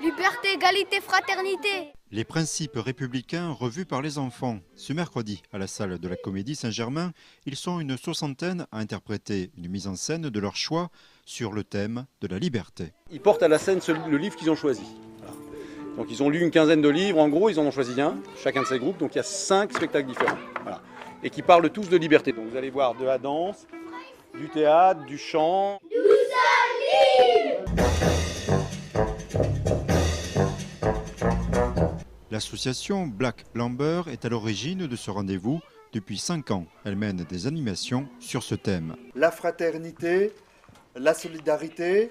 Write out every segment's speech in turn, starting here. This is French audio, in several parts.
Liberté, égalité, fraternité. Les principes républicains revus par les enfants. Ce mercredi, à la salle de la Comédie Saint-Germain, ils sont une soixantaine à interpréter une mise en scène de leur choix sur le thème de la liberté. Ils portent à la scène le livre qu'ils ont choisi. Voilà. Donc ils ont lu une quinzaine de livres, en gros ils en ont choisi un, chacun de ces groupes, donc il y a 5 spectacles différents. Voilà. Et qui parlent tous de liberté. Donc vous allez voir de la danse, du théâtre, du chant. L'association Black Blamber est à l'origine de ce rendez-vous. Depuis 5 ans, elle mène des animations sur ce thème. La fraternité, la solidarité.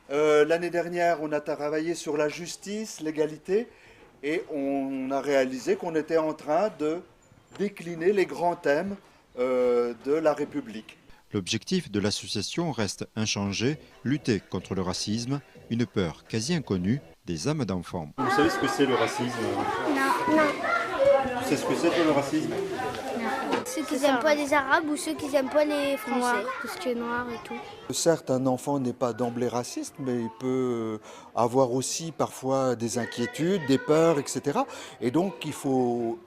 L'année dernière, on a travaillé sur la justice, l'égalité, et on a réalisé qu'on était en train de décliner les grands thèmes de la République. L'objectif de l'association reste inchangé, lutter contre le racisme, une peur quasi inconnue des âmes d'enfants. Vous savez ce que c'est le racisme? Non. Vous savez ce que c'est le racisme? Ceux qui n'aiment pas les Arabes ou ceux qui n'aiment pas les Français. Tout ce qui est noir et tout. Certes, un enfant n'est pas d'emblée raciste, mais il peut avoir aussi parfois des inquiétudes, des peurs, etc. Et donc il faut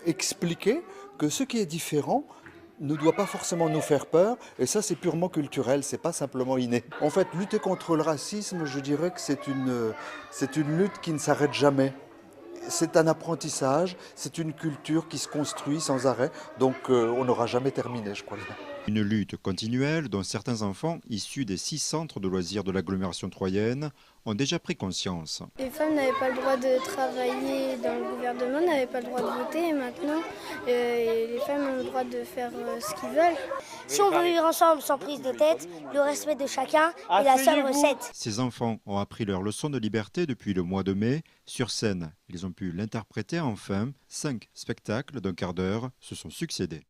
expliquer que ce qui est différent ne doit pas forcément nous faire peur, et ça c'est purement culturel, c'est pas simplement inné. En fait, lutter contre le racisme, je dirais que c'est une lutte qui ne s'arrête jamais. C'est un apprentissage, c'est une culture qui se construit sans arrêt, donc on n'aura jamais terminé, je crois. Une lutte continuelle dont certains enfants issus des 6 centres de loisirs de l'agglomération troyenne ont déjà pris conscience. Les femmes n'avaient pas le droit de travailler dans le gouvernement, n'avaient pas le droit de voter, et maintenant les femmes ont le droit de faire ce qu'ils veulent. Si on veut vivre ensemble sans prise de tête, le respect de chacun est la seule recette. Ces enfants ont appris leur leçon de liberté depuis le mois de mai. Sur scène, ils ont pu l'interpréter enfin. 5 spectacles d'1 quart d'heure se sont succédés.